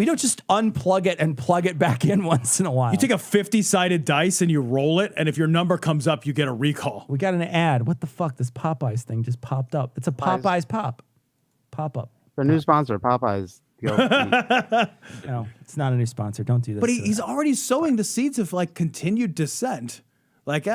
S2: unplug it and plug it back in once in a while.
S1: You take a 50-sided dice and you roll it, and if your number comes up, you get a recall.
S2: We got an ad. What the fuck? This Popeyes thing just popped up. It's a Popeyes pop-up.
S3: The new sponsor, Popeyes.
S2: No, it's not a new sponsor. Don't do this.
S1: But he's already sowing the seeds of like continued dissent. Like,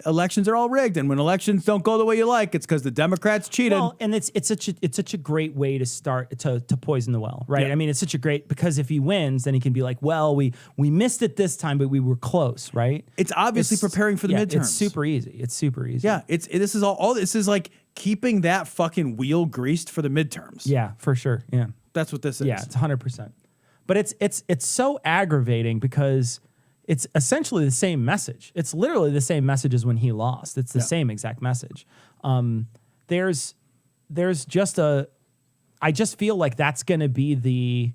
S1: elections are all rigged, and when elections don't go the way you like, it's because the Democrats cheated.
S2: Well, and it's such a great way to start to poison the well, right?
S1: Yeah.
S2: I mean, it's such a great, because if he wins, then he can be like, well, we missed it this time, but we were close, right?
S1: It's obviously preparing for the midterms.
S2: It's super easy.
S1: Yeah, this is all this is like keeping that fucking wheel greased for the midterms.
S2: Yeah, for sure. Yeah,
S1: that's what this is.
S2: Yeah, it's 100%. But it's so aggravating because it's essentially the same message. It's literally the same message as when he lost. It's the same exact message. There's just I just feel like that's going to be the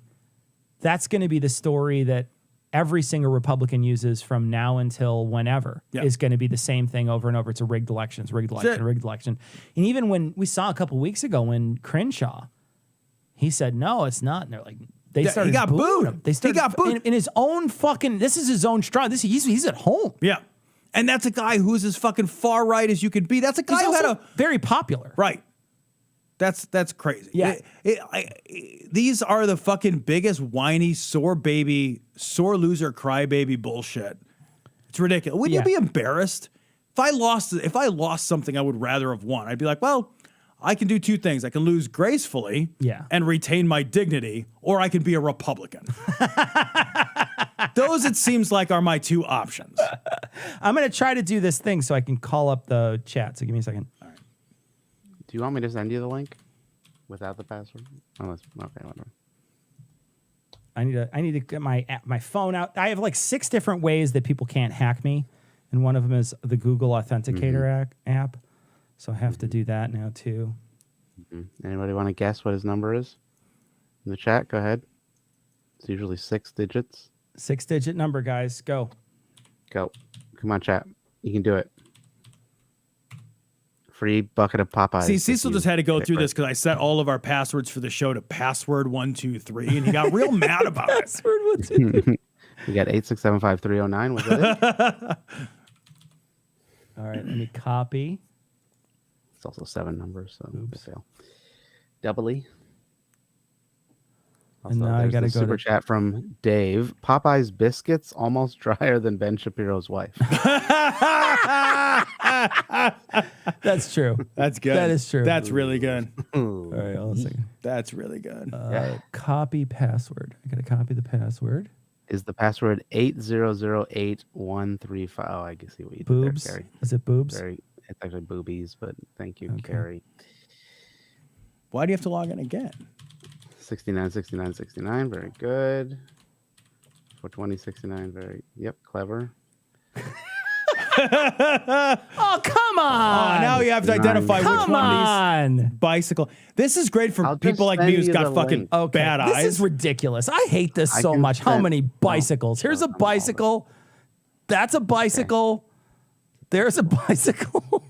S2: story that every single Republican uses from now until whenever is going to be the same thing over and over. It's a rigged election. And even when we saw a couple weeks ago when Crenshaw, he said, no, it's not. And they're like, he got booed. Him. He got booed in his own fucking. This is his own stride. He's at home.
S1: Yeah, and that's a guy who's as fucking far right as you could be. That's a guy who had
S2: very popular.
S1: Right. That's crazy.
S2: Yeah.
S1: These are the fucking biggest whiny sore loser crybaby bullshit. It's ridiculous. Wouldn't you be embarrassed if I lost something I would rather have won? I'd be like, well, I can do two things. I can lose gracefully and retain my dignity, or I can be a Republican. Those, it seems like, are my two options.
S2: I'm going to try to do this thing so I can call up the chat. So give me a second.
S3: All right. Do you want me to send you the link without the password? Oh, okay, whatever.
S2: I need to get my phone out. I have like 6 different ways that people can't hack me, and one of them is the Google Authenticator app. So I have to do that now too.
S3: Anybody want to guess what his number is? In the chat, go ahead. It's usually 6 digits.
S2: 6-digit number, guys. Go.
S3: Come on, chat. You can do it. Free bucket of Popeyes.
S1: See, Cecil just had to go through this because I set all of our passwords for the show to password 123, and he got real mad about it.
S2: Password 123.
S3: We got 8675309. Was that it?
S2: All right, let me copy.
S3: It's also 7 numbers, so
S2: Oops.
S3: fail. Doubly.
S2: And now I
S3: there's
S2: gotta
S3: the
S2: go
S3: super
S2: to-
S3: chat from Dave. Popeyes biscuits almost drier than Ben Shapiro's wife.
S2: That's true.
S1: That's good.
S2: That is true.
S1: That's really good.
S2: All right, hold on a second.
S1: That's really good.
S2: Copy password. I gotta copy the password.
S3: Is the password 8008135? Oh, I can see what you did
S2: Boobs.
S3: there, Carrie.
S2: Is it boobs?
S3: It's actually boobies, but thank you,
S2: Okay.
S3: Carrie.
S1: Why do you have to log in again?
S3: 696969. Very good. 42069. Yep, clever.
S2: Oh, come on.
S1: Oh, now you have to identify which
S2: Come
S1: one of
S2: on.
S1: these bicycle. This is great for
S3: I'll just
S1: people like
S3: send
S1: me who's
S3: you
S1: got
S3: the
S1: fucking
S3: link.
S2: Okay,
S1: bad
S2: this
S1: eyes.
S2: is ridiculous. I hate this
S3: I
S2: so
S3: can
S2: much. How
S3: send-
S2: many bicycles? Here's a
S3: no, no, all of it.
S2: bicycle. That's a bicycle. There's a bicycle.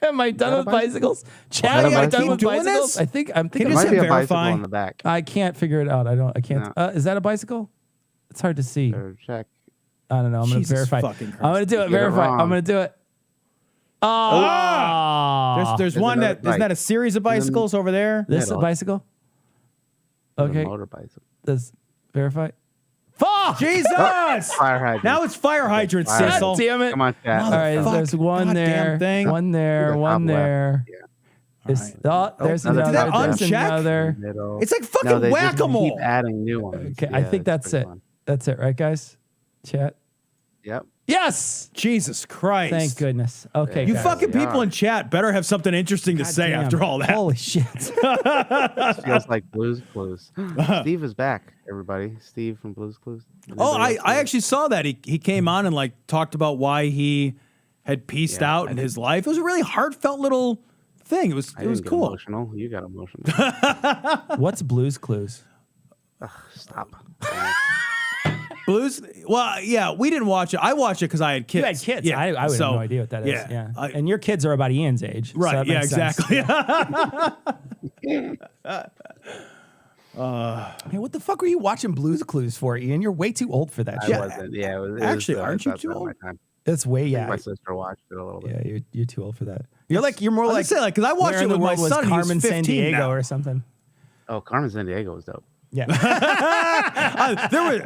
S2: Am I done
S3: that a
S2: with
S3: bicycle?
S2: bicycles? Chad,
S3: that a
S2: am I done
S3: bicycle?
S2: with
S1: Keep doing
S2: bicycles?
S1: this?
S2: I think I'm
S1: Can
S2: thinking.
S1: you
S3: There might
S1: just
S3: be a
S1: verify?
S3: bicycle on the back.
S2: I can't figure it out. I can't.
S3: No.
S2: Is that a bicycle? It's hard to see.
S3: Or check.
S2: I don't know. I'm going to
S1: Jesus
S2: verify.
S1: fucking Christ.
S2: I'm going to do it.
S3: You get it
S2: Verify. I'm
S3: wrong.
S2: going to do it. Oh.
S1: There's
S3: Is
S1: one
S3: another
S1: that isn't that a series of bicycles over there?
S2: This is a
S3: middle.
S2: bicycle?
S3: There's a
S2: Okay.
S3: motor bicycle.
S2: This verify. Fuck!
S1: Jesus!
S3: Fire hydrant.
S1: Now it's fire hydrant,
S3: Fire
S1: Cecil.
S2: God damn it.
S3: Come on, chat.
S2: All right,
S1: Motherfucker.
S2: there's one
S1: Goddamn
S2: there,
S1: thing.
S2: one there,
S3: The
S2: one
S3: top left.
S2: there.
S3: Yeah.
S2: Is- oh, there's
S3: another
S2: another.
S1: Did that
S2: There's
S1: uncheck?
S2: another.
S3: Middle.
S1: It's like
S3: No,
S1: fucking
S3: they just
S1: whack-a-mole.
S3: keep adding new ones.
S2: Okay, I
S3: Yeah,
S2: think that's
S3: pretty
S2: it.
S3: fun.
S2: That's it, right, guys? Chat.
S3: Yep.
S2: Yes.
S1: Jesus Christ.
S2: Thank goodness. Okay,
S1: You
S2: guys.
S1: fucking
S3: Yeah.
S1: people in chat better have something interesting to say
S2: Damn.
S1: after all that.
S2: Holy shit.
S3: Feels like Blues Clues. Steve is back, everybody. Steve from Blues Clues.
S1: Oh,
S3: Anybody else
S1: I
S3: see it?
S1: actually saw that. He came on and like talked about why he had pieced
S3: Yeah,
S1: out
S3: I
S1: in
S3: did.
S1: his life. It was a really heartfelt little thing. It was
S3: I
S1: it was
S3: didn't get
S1: cool.
S3: Emotional. You got emotional.
S2: What's Blues Clues?
S3: Stop.
S1: Blues. Well, yeah, we didn't watch it. I watched it because I had kids.
S2: You had kids.
S1: Yeah,
S2: I would
S1: so,
S2: have no idea what that is. Yeah.
S1: I-
S2: And your kids are about Ian's age. so
S1: right.
S2: that
S1: Yeah.
S2: makes sense.
S1: Exactly.
S2: Hey, what the fuck were you watching Blues Clues for, Ian? You're way too old for that
S3: I
S2: shit.
S3: wasn't. Yeah. It was,
S1: Actually, aren't you
S3: that's
S1: too
S3: not
S1: old?
S3: my time.
S2: It's way,
S3: I think
S2: yeah.
S3: my sister watched it a little bit.
S2: Yeah, you're too old for that. You're more
S1: I
S2: like,
S1: was gonna say, because I watched
S2: where
S1: it
S2: in the
S1: with my
S2: world was
S1: son. and he was
S2: Carmen
S1: 15
S2: San Diego
S1: now.
S2: or something.
S3: Oh, Carmen San Diego was dope.
S2: Yeah.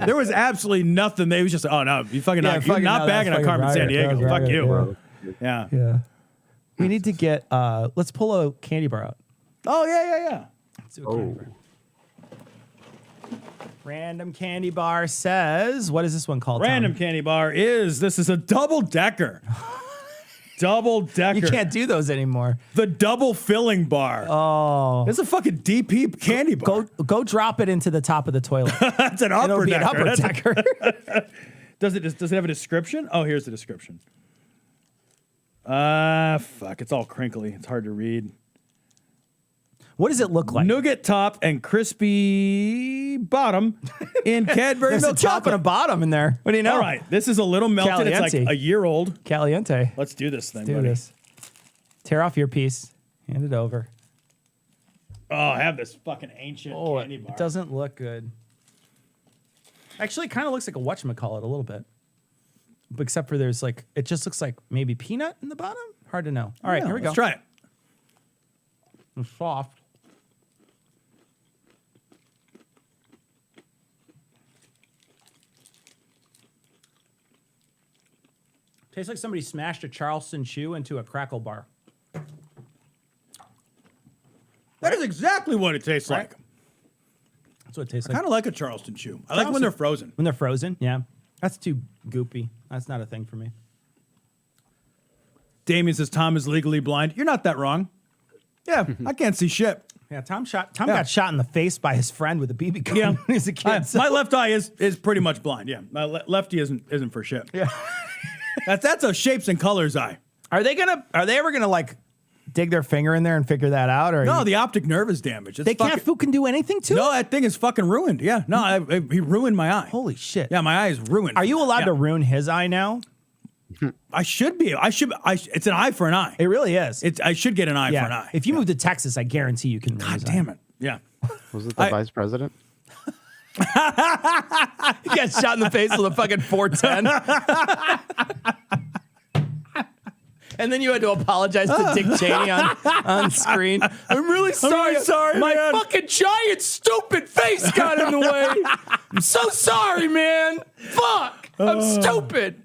S1: There was absolutely nothing. They was just, oh no, you fucking
S2: Yeah,
S1: not,
S2: fucking
S1: you're
S2: no,
S1: not bagging on
S2: that's
S1: Carmen
S2: fucking
S1: San
S2: riot.
S1: Diego.
S2: That was
S1: Fuck
S2: riot,
S1: you.
S2: yeah.
S1: Yeah.
S2: Yeah. We need to get let's pull a candy bar out.
S1: Oh yeah.
S2: Let's do a candy bar. Random candy bar says, what is this one called?
S1: Random
S2: Tom?
S1: candy bar this is a double decker. Double decker.
S2: You can't do those anymore.
S1: The double filling bar.
S2: Oh.
S1: It's a fucking DP candy bar.
S2: Go drop it into the top of the toilet.
S1: That's an
S2: It'll
S1: upper
S2: be an
S1: decker.
S2: upper decker.
S1: Does it have a description? Oh, here's the description. Fuck, it's all crinkly. It's hard to read.
S2: What does it look like?
S1: Nougat top and crispy bottom in Cadbury
S2: There's a
S1: milk
S2: top and a
S1: chocolate.
S2: bottom in there. What do you know?
S1: All right, this is a little melted. It's
S2: Caliente.
S1: like a year old.
S2: Caliente.
S1: Let's do this thing,
S2: Do
S1: buddy.
S2: this. Tear off your piece. Hand it over.
S1: Oh, I have this fucking ancient
S2: Oh,
S1: candy bar.
S2: it doesn't look good. Actually, it kind of looks like a whatchamacallit a little bit. But except for there's like, it just looks like maybe peanut in the bottom. Hard to know. All right,
S1: Yeah,
S2: here we go.
S1: Let's try it.
S2: It's soft. Tastes like somebody smashed a Charleston chew into a crackle bar.
S1: That is exactly what it tastes
S2: Right.
S1: like.
S2: That's what it tastes
S1: I
S2: like.
S1: kind of like a Charleston chew. I like when
S2: Charleston-
S1: they're frozen.
S2: When they're frozen, yeah. That's too goopy. That's not a thing for me.
S1: Damien says Tom is legally blind. You're not that wrong. Yeah, I can't see shit.
S2: Yeah, Tom got shot in the face by his friend with a BB gun
S1: Yeah,
S2: when he's a kid.
S1: My left eye is pretty much blind. Yeah, my lefty isn't for shit.
S2: Yeah.
S1: That's a shapes and colors eye.
S2: Are they ever gonna like dig their finger in there and figure that out? Or
S1: No, the optic nerve is damaged. It's
S2: they
S1: fucking,
S2: can do anything to it?
S1: No, that thing is fucking ruined. Yeah, no, he ruined my eye.
S2: Holy shit.
S1: Yeah, my eye is ruined.
S2: Are you allowed
S1: Yeah.
S2: to ruin his eye now?
S1: I should be. It's an eye for an eye.
S2: It really is.
S1: I should get an eye for an eye.
S2: If you move to Texas, I guarantee you can.
S1: God damn it. Yeah.
S3: Was it the vice president?
S2: You got shot in the face with a fucking 410. And then you had to apologize to Dick Cheney on screen. I'm really sorry. My
S1: man.
S2: fucking giant stupid face got in the way. I'm so sorry, man. Fuck. I'm stupid.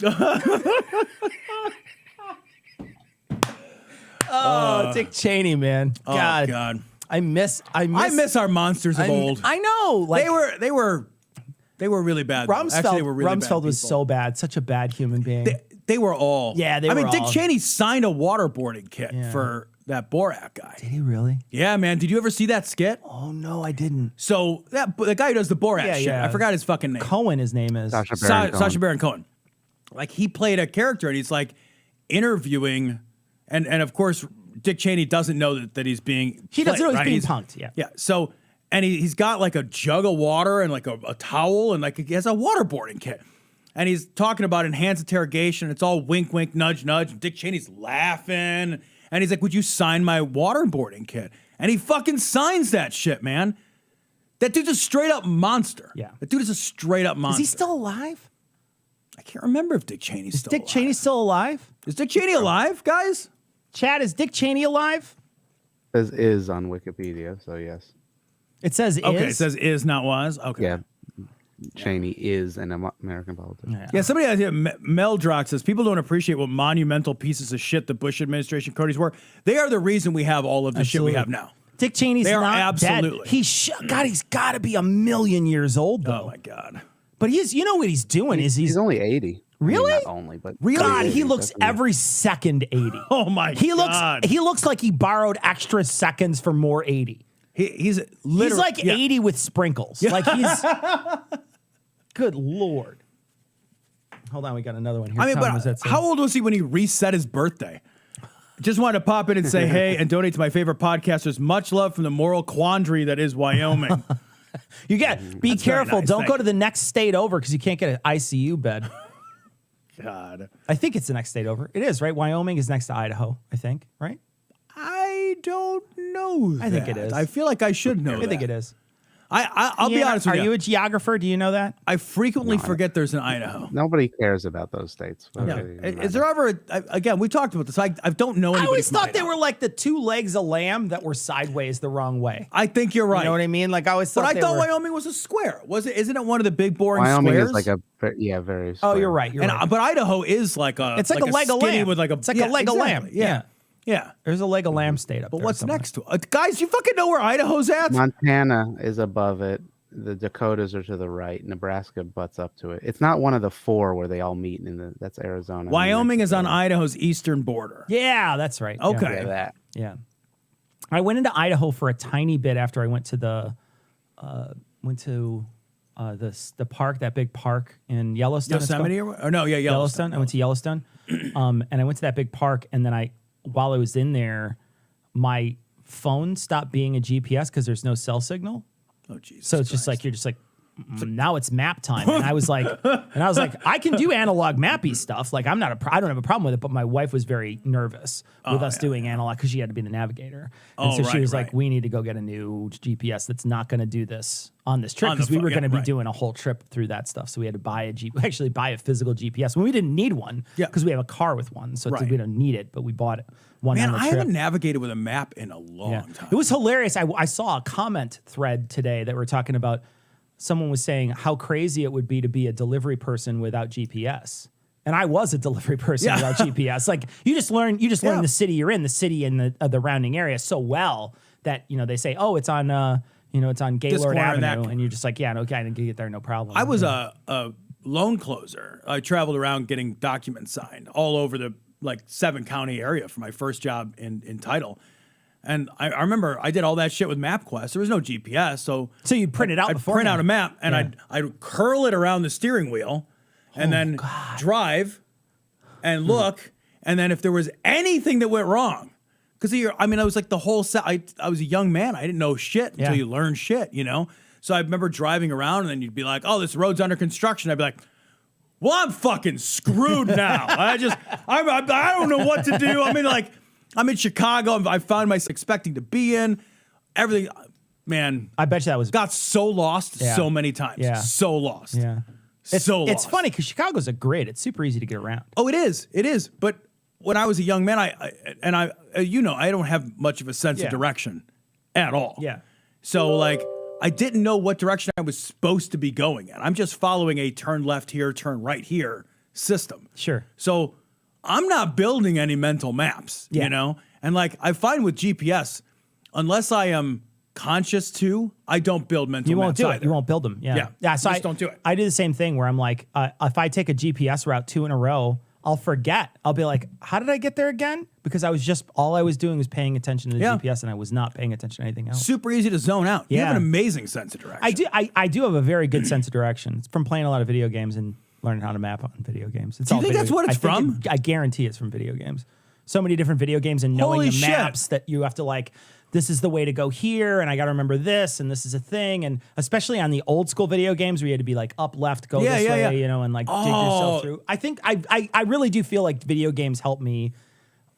S2: Dick Cheney, man. God.
S1: Oh, God.
S2: I miss
S1: I miss our monsters of old.
S2: I know. Like
S1: They were really bad.
S2: Rumsfeld,
S1: Actually, they were really
S2: Rumsfeld
S1: bad
S2: was
S1: people.
S2: so bad, such a bad human being.
S1: They were all.
S2: Yeah, they
S1: I
S2: were
S1: mean, Dick
S2: all-
S1: Cheney signed a waterboarding kit for that Borat guy.
S2: Did he really?
S1: Yeah, man. Did you ever see that skit?
S2: Oh no, I didn't.
S1: So the guy who does the Borat shit, I forgot his fucking name.
S2: Cohen, his name is.
S1: Sacha Baron Cohen. Like he played a character and he's like interviewing, and of course Dick Cheney doesn't know that he's being.
S2: He doesn't know
S1: played,
S2: he's
S1: right?
S2: being punked. Yeah.
S1: Yeah. So and he's got like a jug of water and like a towel and like he has a waterboarding kit. And he's talking about enhanced interrogation. It's all wink, wink, nudge, nudge. And Dick Cheney's laughing. And he's like, would you sign my waterboarding kit? And he fucking signs that shit, man. That dude's a straight up monster.
S2: Yeah.
S1: That dude is a straight up monster.
S2: Is he still alive?
S1: I can't remember if Dick Cheney's still
S2: Dick
S1: alive.
S2: Cheney still alive?
S1: Is Dick Cheney alive, guys?
S2: Chad, is Dick Cheney alive?
S3: Says is on Wikipedia, so yes.
S2: It says
S1: Okay,
S2: is.
S1: it says is, not was. Okay.
S3: Yeah. Cheney is an American politician.
S1: Yeah, somebody out here, Meldrock says, people don't appreciate what monumental pieces of shit the Bush administration Cody's were. They are the reason we have all of the shit we have now.
S2: Dick Cheney's
S1: They are
S2: not
S1: absolutely.
S2: dead. God, he's got to be 1,000,000 years old, though.
S1: Oh, my God.
S2: But you know what he's doing is
S3: He's only 80.
S2: Really?
S3: I mean, not only, but
S1: Really?
S2: God, he
S3: 80,
S2: looks
S3: definitely.
S2: every second 80.
S1: Oh, my God.
S2: He looks like he borrowed extra seconds for more 80.
S1: He's literally.
S2: He's like 80 with sprinkles. Like he's. Good Lord. Hold on, we got another one here.
S1: I mean,
S2: Tom, was that
S1: but how old was he when he reset his birthday? Just wanted to pop in and say hey and donate to my favorite podcasters. Much love from the moral quandary that is Wyoming.
S2: You got be
S1: That's very
S2: careful.
S1: nice,
S2: Don't
S1: thank
S2: go to the next state over because you can't get an ICU bed.
S1: God.
S2: I think it's the next state over. It is, right? Wyoming is next to Idaho, I think, right?
S1: I don't know
S2: I think
S1: that.
S2: it is.
S1: I feel like I should know
S2: I think it is.
S1: I'll be honest with
S2: Are
S1: you.
S2: you a geographer? Do you know that?
S1: I frequently forget there's an Idaho.
S3: Nobody cares about those states.
S1: Yeah.
S3: Whether they
S1: Is there ever again? We talked about this. I don't know anybody.
S2: I always
S1: from
S2: thought they
S1: Idaho.
S2: were like the two legs of lamb that were sideways the wrong way.
S1: I think you're right.
S2: You know what I mean? Like I always thought.
S1: But I
S2: they
S1: thought
S2: were,
S1: Wyoming was a square. Was it? Isn't it one of the big boring
S3: Wyoming
S1: squares?
S3: is like a very.
S2: Oh,
S3: square.
S2: you're right. You're
S1: and
S2: right.
S1: but Idaho is like a.
S2: It's like a leg of
S1: skinny
S2: lamb.
S1: with like a.
S2: It's like a leg of lamb.
S1: exactly. Yeah. Yeah.
S2: There's a leg of lamb state up
S1: But
S2: there.
S1: what's
S2: somewhere.
S1: next to it? Guys, you fucking know where Idaho's at?
S3: Montana is above it. The Dakotas are to the right. Nebraska butts up to it. It's not one of the four where they all meet that's Arizona.
S1: Wyoming is on Idaho's eastern border.
S2: Yeah, that's right. Yeah.
S1: Okay.
S3: Yeah, that.
S2: Yeah. I went into Idaho for a tiny bit after I went to the park, that big park in Yellowstone. it's
S1: Yosemite
S2: called.
S1: or no? Yeah, Yellowstone.
S2: I went to Yellowstone. And I went to that big park, and then while I was in there, my phone stopped being a GPS because there's no cell signal.
S1: Oh, Jesus.
S2: So it's just like you're just like now it's map time, and I was like, I can do analog mappy stuff. Like I don't have a problem with it. But my wife was very nervous with us doing analog because she had to be the navigator, and so she was like, we need to go get a new GPS that's not going to do this on this trip because we were going to be doing a whole trip through that stuff. So we had to buy a physical GPS when we didn't need one because we have a car with one, so we don't need it, but we bought it.
S1: Man,
S2: on the
S1: I
S2: trip.
S1: haven't navigated with a map in a long time.
S2: It was hilarious. I saw a comment thread today that were talking about someone was saying how crazy it would be to be a delivery person without GPS. And I was a delivery person without GPS. Like you just learn the city you're in, the city and the rounding area so well that, they say, oh, it's on it's on Gaylord Avenue. And you're just like, okay, I can get there, no problem.
S1: I was a loan closer. I traveled around getting documents signed all over the 7-county area for my first job in title. And I remember I did all that shit with MapQuest. There was no GPS, so
S2: you'd print it out.
S1: I'd print out a map and I'd curl it around the steering wheel, and then drive and look, and then if there was anything that went wrong, because I was like the whole set. I was a young man. I didn't know shit until you learn shit, So I remember driving around, and then you'd be like, "Oh, this road's under construction." I'd be like, well, I'm fucking screwed now. I don't know what to do. I'm in Chicago. I found myself expecting to be in everything. Man,
S2: I bet you that was
S1: got so lost so many times.
S2: Yeah.
S1: So lost.
S2: Yeah.
S1: It's
S2: It's funny because Chicago's a grid. It's super easy to get around.
S1: Oh, it is. It is. But when I was a young man, I don't have much of a sense of direction at all.
S2: Yeah.
S1: So I didn't know what direction I was supposed to be going in. I'm just following a turn left here, turn right here system.
S2: Sure.
S1: So I'm not building any mental maps,
S2: Yeah.
S1: you know? And I find with GPS, unless I am conscious to, I don't build mental maps.
S2: You won't do
S1: either.
S2: it. You won't build them. Yeah.
S1: Yeah.
S2: So
S1: Just don't do it.
S2: I do the same thing where I'm like, if I take a GPS route 2 in a row, I'll forget. I'll be like, how did I get there again? Because all I was doing was paying attention to the GPS and I was not paying attention to anything else.
S1: Super easy to zone out. You
S2: Yeah.
S1: have an amazing sense of direction.
S2: I do have a very good sense of direction. It's from playing a lot of video games and learning how to map on video games.
S1: Do you think that's what it's from?
S2: I guarantee it's from video games. So many different video games and knowing
S1: Holy
S2: the
S1: shit.
S2: maps that you have to this is the way to go here, and I got to remember this, and this is a thing, and especially on the old school video games where you had to be up, left, go this way, you know, and dig yourself through. I think I really do feel like video games help me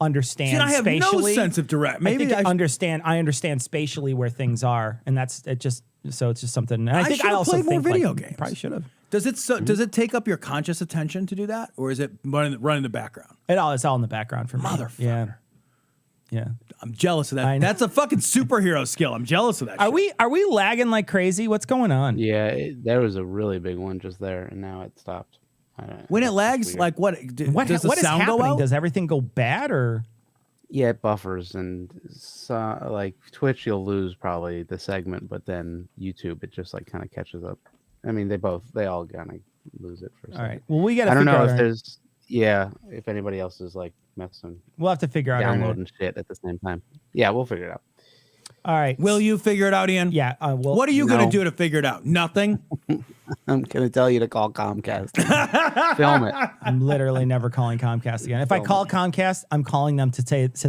S2: understand.
S1: See, I have
S2: spatially.
S1: no sense of direct.
S2: Maybe I understand spatially where things are, and it's just something. And I think I also
S1: played more
S2: think
S1: video games.
S2: Probably should have.
S1: Does it take up your conscious attention to do that, or is it running the background?
S2: It's all in the background for me.
S1: Motherfucker.
S2: Yeah.
S1: I'm jealous of that.
S2: I know.
S1: That's a fucking superhero skill. I'm jealous of that.
S2: Are we lagging like crazy? What's going on?
S3: Yeah, there was a really big one just there, and now it stopped.
S1: When it lags,
S3: weird.
S1: like what? Does the
S2: What is
S1: sound go
S2: happening?
S1: out?
S2: Does everything go bad or?
S3: Yeah, it buffers, and so, Twitch, you'll lose probably the segment, but then YouTube, it just kind of catches up. I mean, they all kind of lose it for a second.
S2: All right. Well, we got to.
S3: I don't
S2: figure
S3: know
S2: out
S3: if there's if anybody else is messing,
S2: We'll have to figure out.
S3: downloading shit at the same time. Yeah, we'll figure it out.
S2: All right.
S1: Will you figure it out, Ian?
S2: Yeah.
S1: What are you going to do to figure it out? Nothing.
S3: I'm gonna tell you to call Comcast. Film it.
S2: I'm literally never calling Comcast again. If I call Comcast, I'm calling them to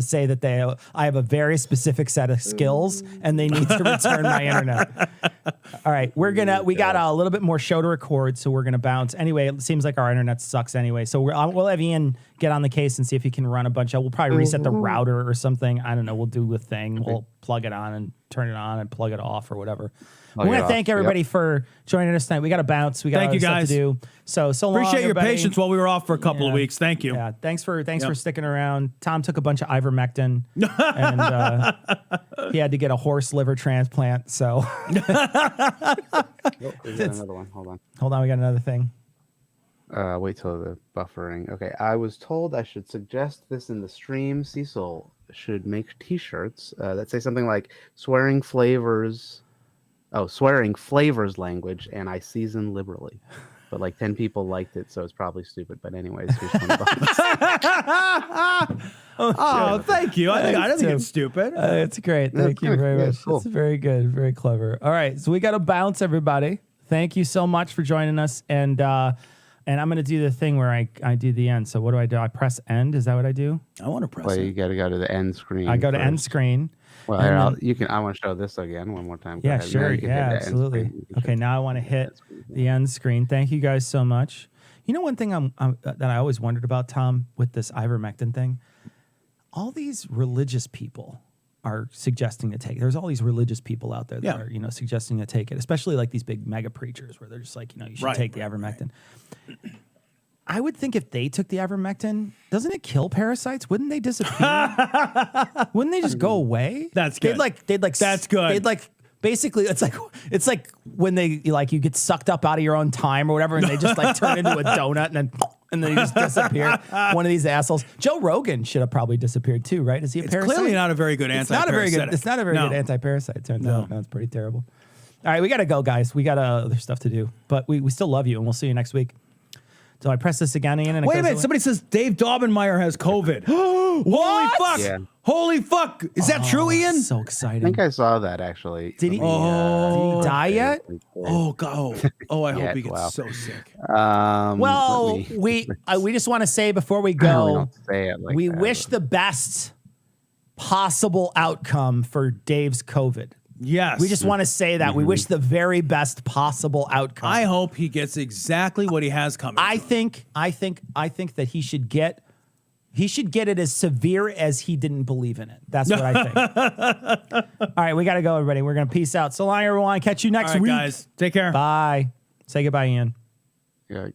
S2: say that I have a very specific set of skills and they need to return my internet. All right, we got a little bit more show to record, so we're gonna bounce. Anyway, it seems like our internet sucks anyway, so we'll have Ian get on the case and see if he can run a bunch of. We'll probably reset the router or something. I don't know. We'll do a thing. We'll plug it on and turn it on and plug it off or whatever. We want to thank everybody for joining us tonight. We got to bounce. We got
S1: Thank you,
S2: stuff
S1: guys.
S2: to do. So long.
S1: Appreciate your
S2: everybody.
S1: patience while we were off for a couple of weeks. Thank you.
S2: Yeah, thanks for sticking around. Tom took a bunch of ivermectin, and he had to get a horse liver transplant. So
S3: There's another one.
S2: hold on, we got another thing.
S3: Wait till the buffering. Okay, I was told I should suggest this in the stream. Cecil should make T-shirts that say something like "swearing flavors language," and I season liberally. But 10 people liked it, so it's probably stupid. But anyways, here's $20.
S1: Oh, thank you. I don't think it's stupid.
S2: It's great. Thank you very much.
S3: Cool.
S2: It's very good, very clever. All right, so we got to bounce, everybody. Thank you so much for joining us, and I'm going to do the thing where I do the end. So what do? I press end. Is that what I do?
S1: I want to press
S3: Well,
S1: it.
S3: you got to go to the end screen.
S2: I go to
S3: first.
S2: end screen.
S3: Well,
S2: and
S3: here,
S2: then-
S3: you can. I want to show this again one more time. Go
S2: Yeah,
S3: ahead. Now
S2: sure.
S3: you can hit
S2: Yeah,
S3: the end
S2: absolutely.
S3: screen. You can
S2: Okay,
S3: hit
S2: now I want to
S3: the
S2: hit
S3: end screen.
S2: the end screen. Thank you guys so much. You know, one thing that I always wondered about, Tom, with this ivermectin thing, all these religious people are suggesting to take it. There's all these religious people out there that are, suggesting to take it, especially these big mega preachers where they're just like, you should take the ivermectin. I would think if they took the ivermectin, doesn't it kill parasites? Wouldn't they disappear? Wouldn't they just go away?
S1: That's good.
S2: They'd
S1: That's good.
S2: They'd basically it's like when they you get sucked up out of your own time or whatever, and they just turn into a donut and then you just disappear. One of these assholes. Joe Rogan should have probably disappeared too, right? Is he a
S1: It's
S2: parasite?
S1: clearly not a very good
S2: It's not a very good. It's not a very good anti-parasite. Turns out, no, it's pretty terrible. All right, we got to go, guys. We got other stuff to do, but we still love you, and we'll see you next week. So I press this again, Ian. And
S1: Wait a minute. Somebody says Dave Daubenmire has COVID. Holy fuck.
S3: Yeah.
S1: Holy fuck. Is that true, Ian?
S2: So
S3: I
S2: exciting.
S3: think I saw that actually.
S2: Did he-
S3: Let me,
S2: Did he die yet?
S1: Oh, God. Oh, I hope
S3: Yeah,
S1: he gets
S3: wow.
S1: so sick.
S2: Well,
S3: let me-
S2: we just want to say before we
S3: we
S2: go,
S3: don't say it like
S2: we
S3: that,
S2: wish
S3: but-
S2: the best possible outcome for Dave's COVID.
S1: Yes.
S2: We just want to say that. We wish the very best possible outcome.
S1: I hope he gets exactly what he has coming.
S2: I think that he should get it as severe as he didn't believe in it. That's what I think. All right, we got to go, everybody. We're going to peace out. So long, everyone. Catch you next
S1: All right,
S2: week.
S1: guys. Take care.
S2: Bye. Say goodbye, Ian.
S3: Yeah.